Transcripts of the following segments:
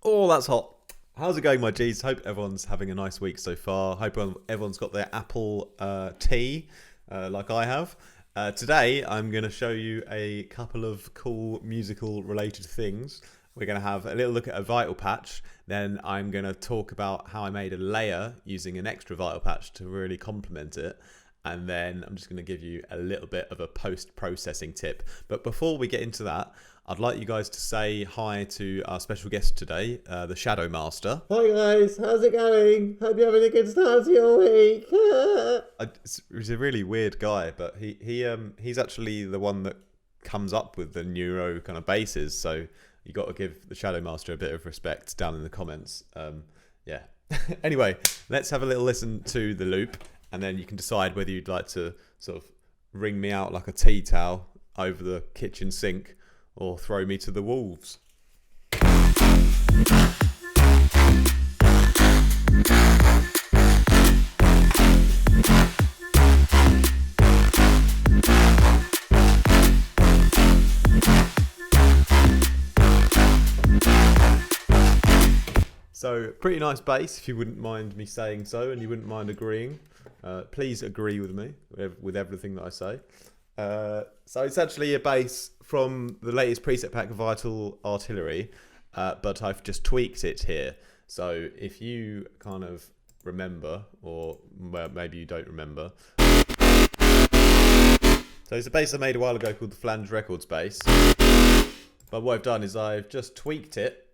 Oh, that's hot. How's it going, my G's? Hope everyone's having a nice week so far. Hope everyone's got their apple tea like I have. Today, I'm going to show you a couple of cool musical related things. We're going to have a little look at a vital patch. Then I'm going to talk about how I made a layer using an extra vital patch to really complement it. And then I'm just going to give you a little bit of a post-processing tip. But before we get into that, I'd like you guys to say hi to our special guest today, the Shadow Master. Hi guys, how's it going? Hope you're having a good start to your week. He's a really weird guy, but he's actually the one that comes up with the neuro kind of bases. So you got to give the Shadow Master a bit of respect down in the comments. Yeah. Anyway, let's have a little listen to the loop, and then you can decide whether you'd like to sort of wring me out like a tea towel over the kitchen sink or throw me to the wolves. So, pretty nice bass, if you wouldn't mind me saying so, and you wouldn't mind agreeing. Please agree with me with everything that I say. So it's actually a bass from the latest preset pack of Vital Artillery, but I've just tweaked it here. So if you kind of remember, or maybe you don't remember. So it's a bass I made a while ago called the Flange Records bass. But what I've done is I've just tweaked it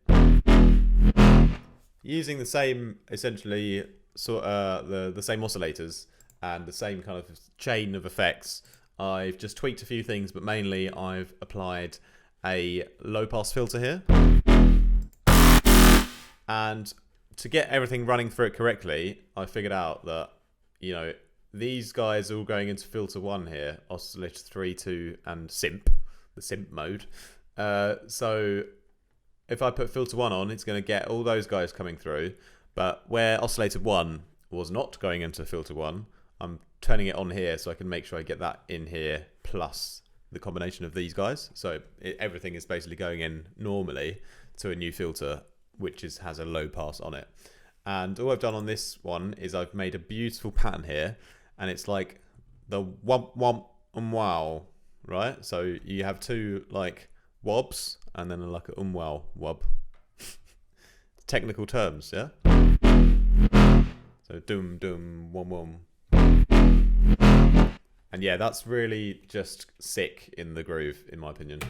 using the same, essentially, the same oscillators and the same kind of chain of effects. I've just tweaked a few things, but mainly I've applied a low pass filter here. And to get everything running through it correctly, I figured out that, you know, these guys are all going into filter 1 here, oscillator 3, 2, and the simp mode. So if I put filter 1 on, it's going to get all those guys coming through. But where oscillator 1 was not going into filter 1, I'm turning it on here so I can make sure I get that in here plus the combination of these guys. So everything is basically going in normally to a new filter which has a low pass on it. And all I've done on this one is I've made a beautiful pattern here, and it's like the womp womp and wow, right? So you have two like wobs and then like a wow wob. Technical terms, yeah? So doom doom wom wom. And yeah, that's really just sick in the groove, in my opinion.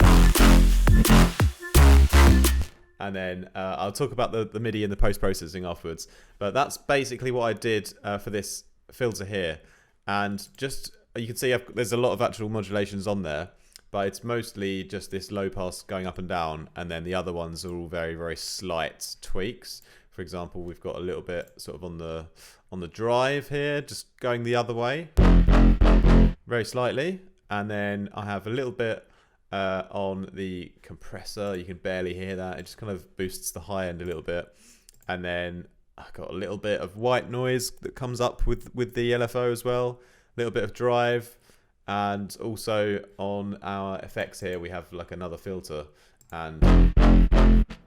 And then I'll talk about the MIDI and the post-processing afterwards. But that's basically what I did for this filter here. And just, you can see there's a lot of actual modulations on there, but it's mostly just this low pass going up and down. And then the other ones are all very, very slight tweaks. For example, we've got a little bit sort of on the drive here, just going the other way. Very slightly, and then I have a little bit on the compressor. You can barely hear that. It just kind of boosts the high end a little bit, and then I've got a little bit of white noise that comes up with the LFO as well. A little bit of drive, and also on our effects here we have like another filter, and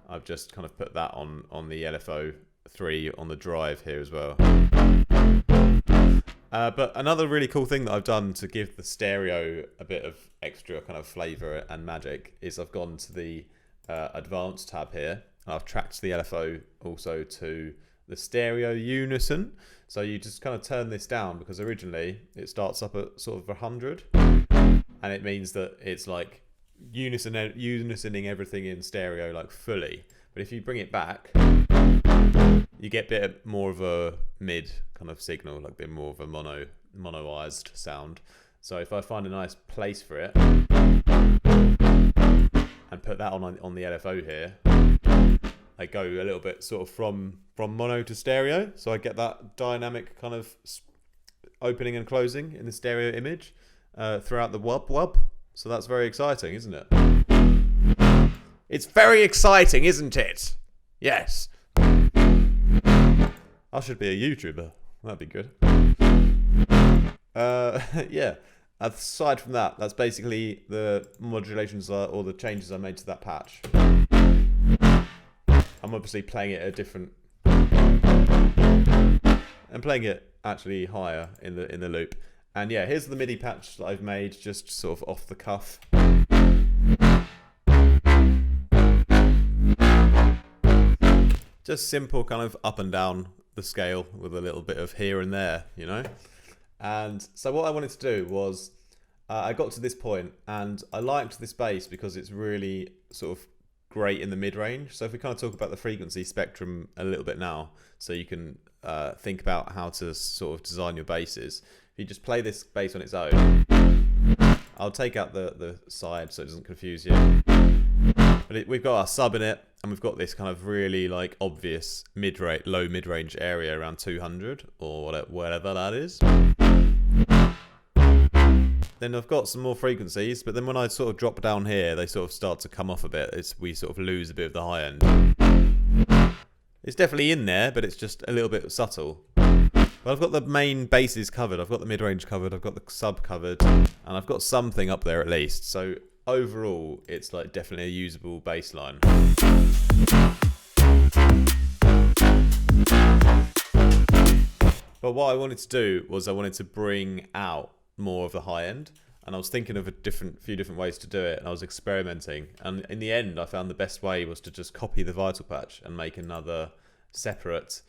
I've just kind of put that on the LFO 3 on the drive here as well. But another really cool thing that I've done to give the stereo a bit of extra kind of flavour and magic is I've gone to the advanced tab here, and I've tracked the LFO also to the stereo unison. So you just kind of turn this down, because originally it starts up at sort of 100, and it means that it's like unisoning everything in stereo like fully. But if you bring it back, you get a bit more of a mid kind of signal, like a bit more of a monoized sound. So if I find a nice place for it and put that on the LFO here, I go a little bit sort of from mono to stereo. So I get that dynamic kind of opening and closing in the stereo image throughout the wub. So that's very exciting, isn't it? It's very exciting, isn't it? Yes. I should be a YouTuber. That'd be good. Yeah. Aside from that, that's basically the modulations or the changes I made to that patch. I'm obviously playing it at a different, and playing it actually higher in the loop. And yeah, here's the MIDI patch that I've made, just sort of off the cuff. Just simple kind of up and down the scale with a little bit of here and there, you know. And so what I wanted to do was, I got to this point and I liked this bass because it's really sort of great in the mid-range. So if we kind of talk about the frequency spectrum a little bit now, so you can think about how to sort of design your basses. If you just play this bass on its own, I'll take out the side so it doesn't confuse you. But we've got our sub in it, and we've got this kind of really like obvious low mid-range area around 200 or whatever that is. Then I've got some more frequencies, but then when I sort of drop down here, they sort of start to come off a bit. We sort of lose a bit of the high end. It's definitely in there, but it's just a little bit subtle. But I've got the main basses covered. I've got the mid-range covered. I've got the sub covered, and I've got something up there at least. So overall, it's like definitely a usable bass line. But what I wanted to do was I wanted to bring out more of the high end, and I was thinking of few different ways to do it, and I was experimenting, and in the end I found the best way was to just copy the vital patch and make another separate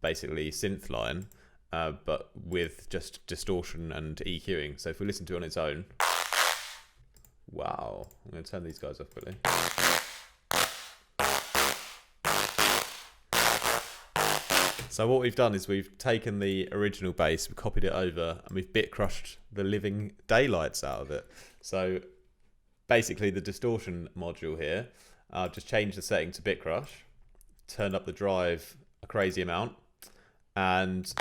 basically synth line, but with just distortion and EQing. So if we listen to it on its own, wow, I'm going to turn these guys off quickly. So what we've done is we've taken the original bass, we've copied it over, and we've bit crushed the living daylights out of it. So basically the distortion module here, I've just changed the setting to bit crush, turned up the drive a crazy amount, and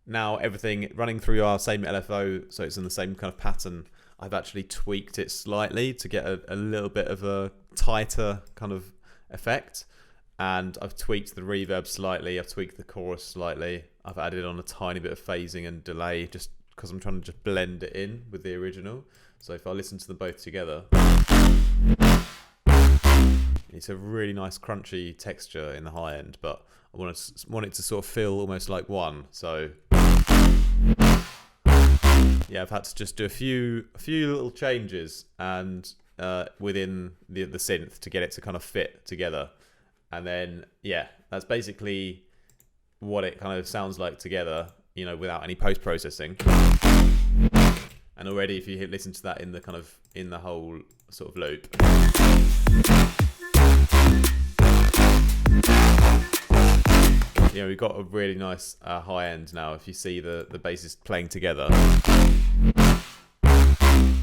now everything running through our same LFO, so it's in the same kind of pattern. I've actually tweaked it slightly to get a little bit of a tighter kind of effect. And I've tweaked the reverb slightly, I've tweaked the chorus slightly, I've added on a tiny bit of phasing and delay just because I'm trying to just blend it in with the original. So if I listen to them both together, it's a really nice crunchy texture in the high end, but I want it to sort of feel almost like one. So yeah, I've had to just do a few little changes and within the synth to get it to kind of fit together. And then, yeah, that's basically what it kind of sounds like together, you know, without any post-processing. And already, if you listen to that in the whole sort of loop, you know, we've got a really nice high end now. If you see the basses playing together,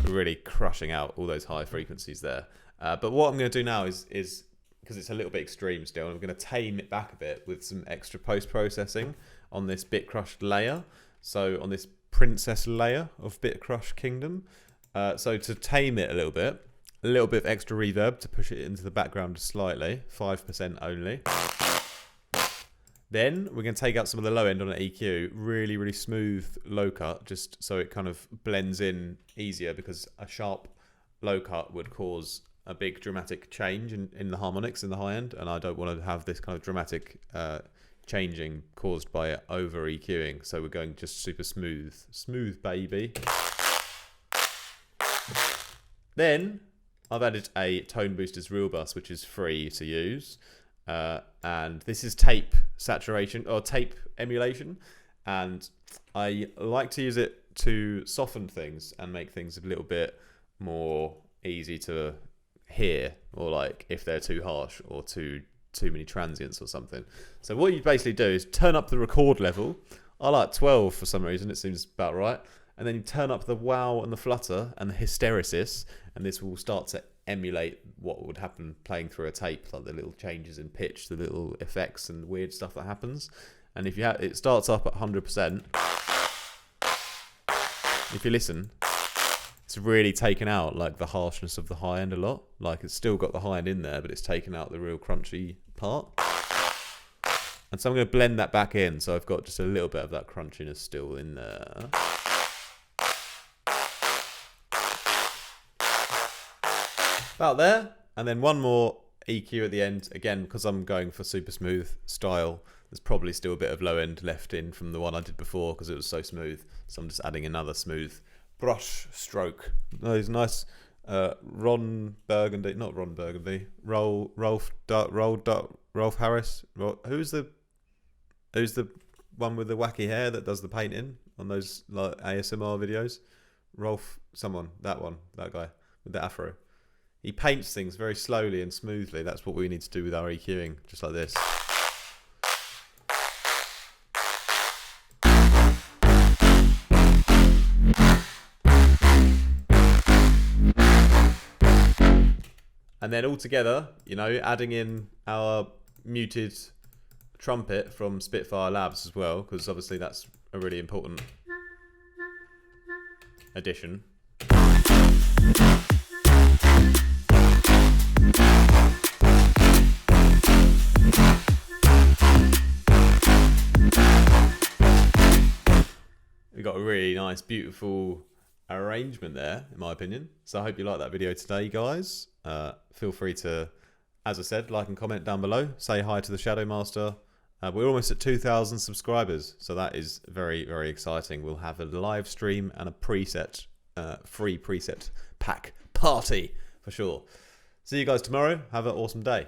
really crushing out all those high frequencies there. But what I'm going to do now is because it's a little bit extreme still, I'm going to tame it back a bit with some extra post-processing on this bit crushed layer. So on this princess layer of bit crush kingdom. So to tame it a little bit of extra reverb to push it into the background slightly, 5% only. Then we're going to take out some of the low end on an EQ, really, really smooth low cut, just so it kind of blends in easier, because a sharp low cut would cause a big dramatic change in the harmonics in the high end, and I don't want to have this kind of dramatic changing caused by over EQing. So we're going just super smooth baby. Then I've added a Tone Boosters Real Bus, which is free to use, and this is tape saturation or tape emulation, and I like to use it to soften things and make things a little bit more easy to hear, or like if they're too harsh or too many transients or something. So what you basically do is turn up the record level. I like 12 for some reason, it seems about right. And then you turn up the wow and the flutter and the hysteresis, and this will start to emulate what would happen playing through a tape, like the little changes in pitch, the little effects and weird stuff that happens. And if you have, it starts up at 100%. If you listen, it's really taken out like the harshness of the high end a lot. Like it's still got the high end in there, but it's taken out the real crunchy part. And so I'm going to blend that back in, so I've got just a little bit of that crunchiness still in there. About there. And then one more EQ at the end. Again, because I'm going for super smooth style, there's probably still a bit of low end left in from the one I did before because it was so smooth. So I'm just adding another smooth brush stroke. Those nice Rolf Harris. Who's the one with the wacky hair that does the painting on those like ASMR videos? That guy with the afro. He paints things very slowly and smoothly. That's what we need to do with our EQing, just like this. And then all together, you know, adding in our muted trumpet from Spitfire Labs as well, because obviously that's a really important addition. We've got a really nice, beautiful arrangement there, in my opinion. So I hope you like that video today, guys. Feel free to, as I said, like and comment down below. Say hi to the Shadow Master. We're almost at 2,000 subscribers, so that is very, very exciting. We'll have a live stream and a preset, free preset pack party for sure. See you guys tomorrow. Have an awesome day.